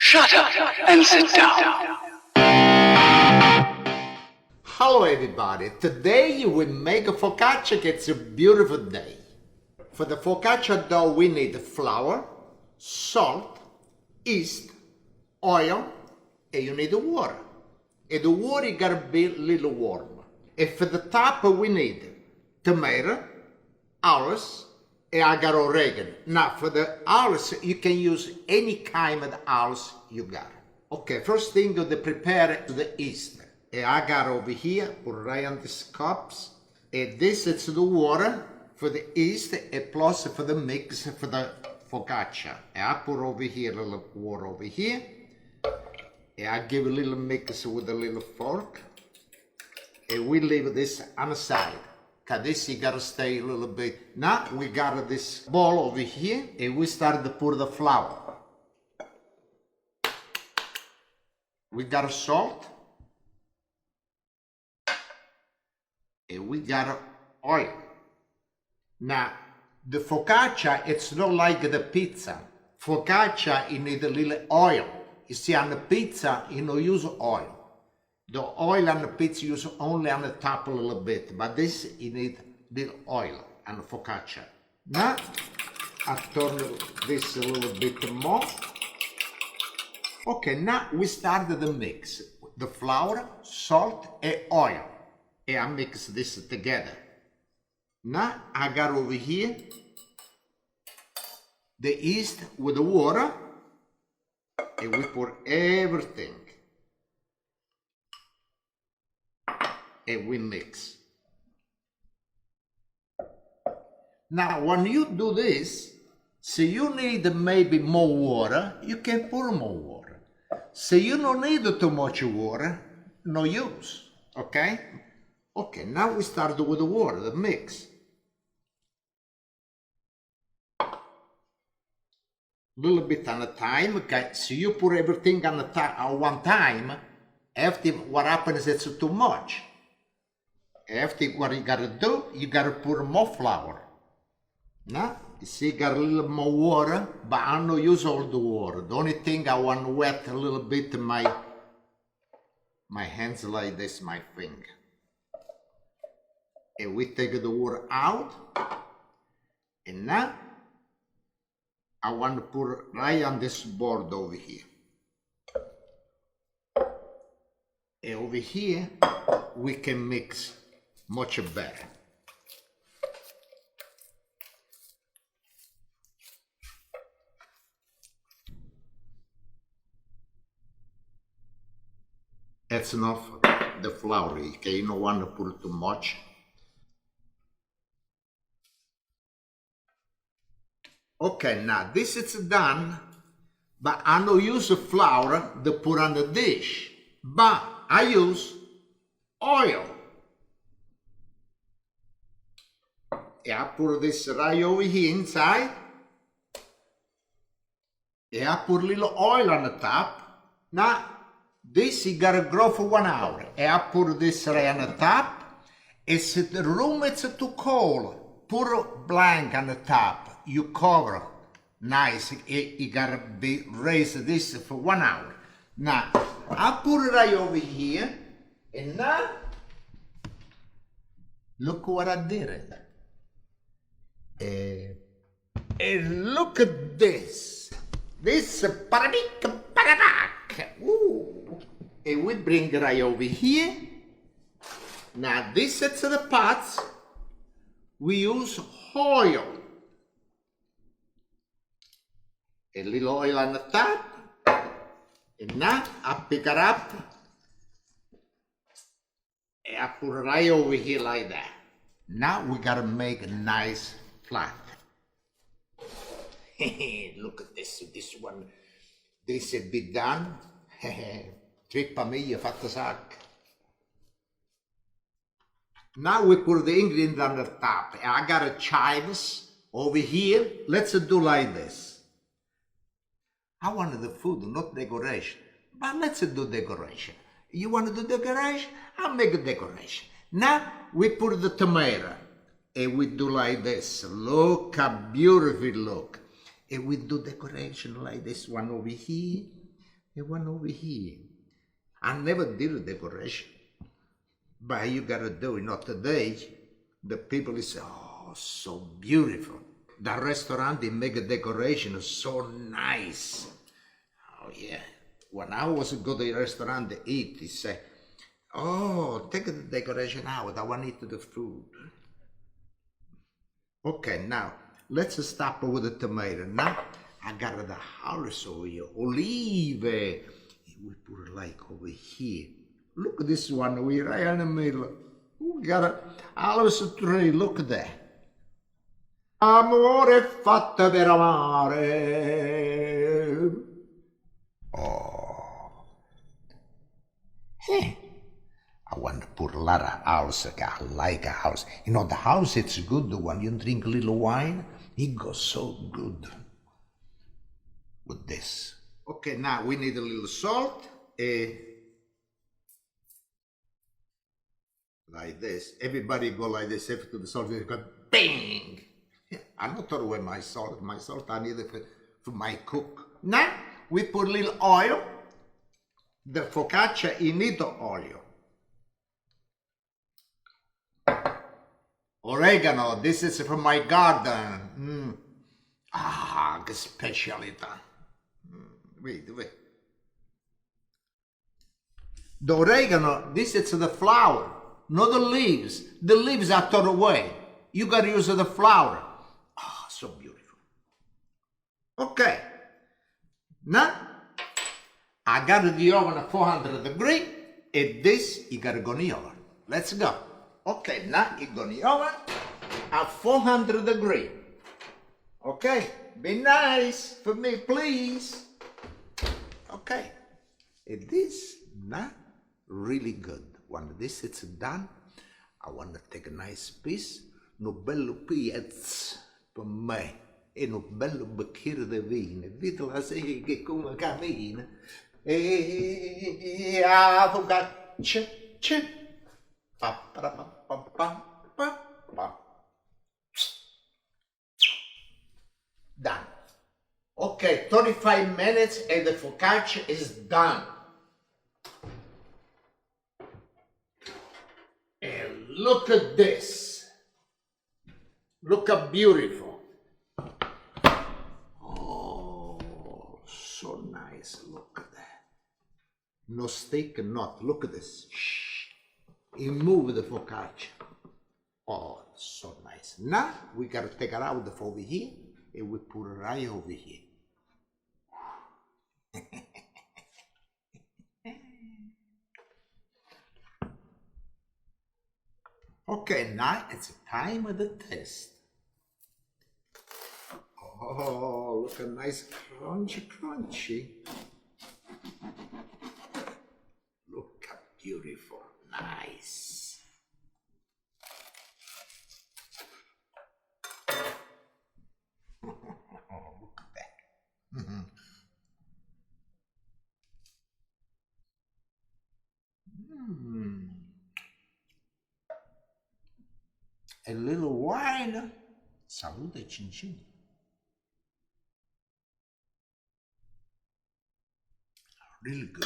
Shut up and sit down. Hello everybody, today we make a focaccia. It's a beautiful day. For the focaccia dough we need flour, salt, yeast, oil, and you need water. And the water gotta be a little warm. And for the top we need tomato, olives, and I got oregano. Now for the olives you can use any kind of olives you got. Okay, first thing to prepare the yeast. And I got over here, put right on these cups. And this is the water for the yeast and plus for the mix for the focaccia. And I put over here a little water over here. And I give a little mix with a little fork. And we leave this on the side. Cause this you gotta stay a little bit. Now we got this bowl over here and we start to pour the flour. We got salt. And we got oil. Now, the focaccia, it's not like the pizza. Focaccia, you need a little oil. You see, on the pizza, you don't use oil. The oil on the pizza, you use only on the top a little bit. But this, you need little oil on the focaccia. Now, I turn this a little bit more. Okay, now we start the mix. The flour, salt, and oil. And I mix this together. Now I got over here the yeast with the water and we pour everything and we mix. Now when you do this, so you need maybe more water, you can pour more water. So you don't need too much water, no use, okay? Okay, now we start with the water, the mix. Little bit at a time, okay? So you put everything on at one time. After what happens, it's too much. After what you gotta do, you gotta put more flour. Now, you see, got a little more water, but I don't use all the water. The only thing I want to wet a little bit my hands like this, my finger. And we take the water out. And now, I want to put right on this board over here. And over here, we can mix much better. That's enough the flour, okay? You don't want to put too much. Okay, now this is done, but I don't use flour to put on the dish, but I use oil. Yeah, I put this right over here inside. Yeah, I put a little oil on the top. Now, this you gotta grow for 1 hour. And I put this right on the top. If the room is too cold, put a blanket on the top. You cover nice. You gotta be raised this for 1 hour. Now I put it right over here, and now look what I did. And look at this. This paradak. Ooh. And we bring it right over here. Now this is the pots. We use oil. A little oil on the top, and now I pick it up, and I put it right over here like that. Now we gotta make a nice flat. Look at this one, this is be done. Trippa mia, fatta sac. Now we put the ingredient on the top. I got a chives over here. Let's do like this. I wanted the food, not decoration. But let's do decoration. You want to do decoration? I'll make a decoration. Now we put the tomato. And we do like this. Look how beautiful it look. And we do decoration like this one over here. and one over here. I never did a decoration, but you gotta do it. Not today. The people say, "Oh, so beautiful." The restaurant, they make a decoration so nice. Oh yeah. When I was go to the restaurant to eat, they say, "Oh, take the decoration out. I want to eat the food." Okay, now let's stop with the tomato. Now I got the house over here, olive. We put it like over here. Look at this one, we right in the middle. We got a house tree. Look at that. Amore fatto per amare. Oh. Hey. I want to put a lot of house. I like a house. You know, the house, it's good when you drink a little wine. It goes so good with this. Okay, now we need a little salt. Like this. Everybody go like this. After the salt, they go bang. I don't throw away my salt. My salt I need it for my cook. Now we put a little oil. The focaccia, you need the oil. Oregano, this is from my garden. Ah, che specialità. Wait. The oregano, this is the flower, not the leaves. The leaves are thrown away. You gotta use the flower. Ah, so beautiful. Okay. Now, I got the oven at 400 degrees, and this, you gotta go in the oven. Let's go. Okay, now you go in the oven at 400 degrees. Okay, be nice for me, please. Okay, it is not really good. When this is done, I want to take a nice piece, un bello piezzo per me, e un bello bicchiere di vino. Vedi la sega come cammina. E a focaccia, done. Okay, 35 minutes and the focaccia is done. And look at this. Look how beautiful. Oh, so nice. Look at that. No steak, not. Look at this. Shh. You move the focaccia. Oh, so nice. Now we gotta take it out of over here and we put it right over here. Okay, now it's time of the test. Oh, look at nice crunchy. Look how beautiful, nice. Oh, look at that. A little wine. Salute cin cin. Really good.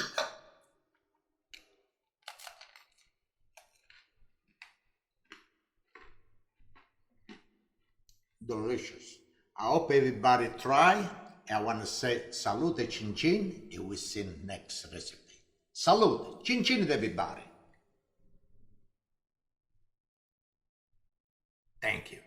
Delicious. I hope everybody try. I want to say salute cin cin and we see next recipe. Salute cin cin everybody. Thank you.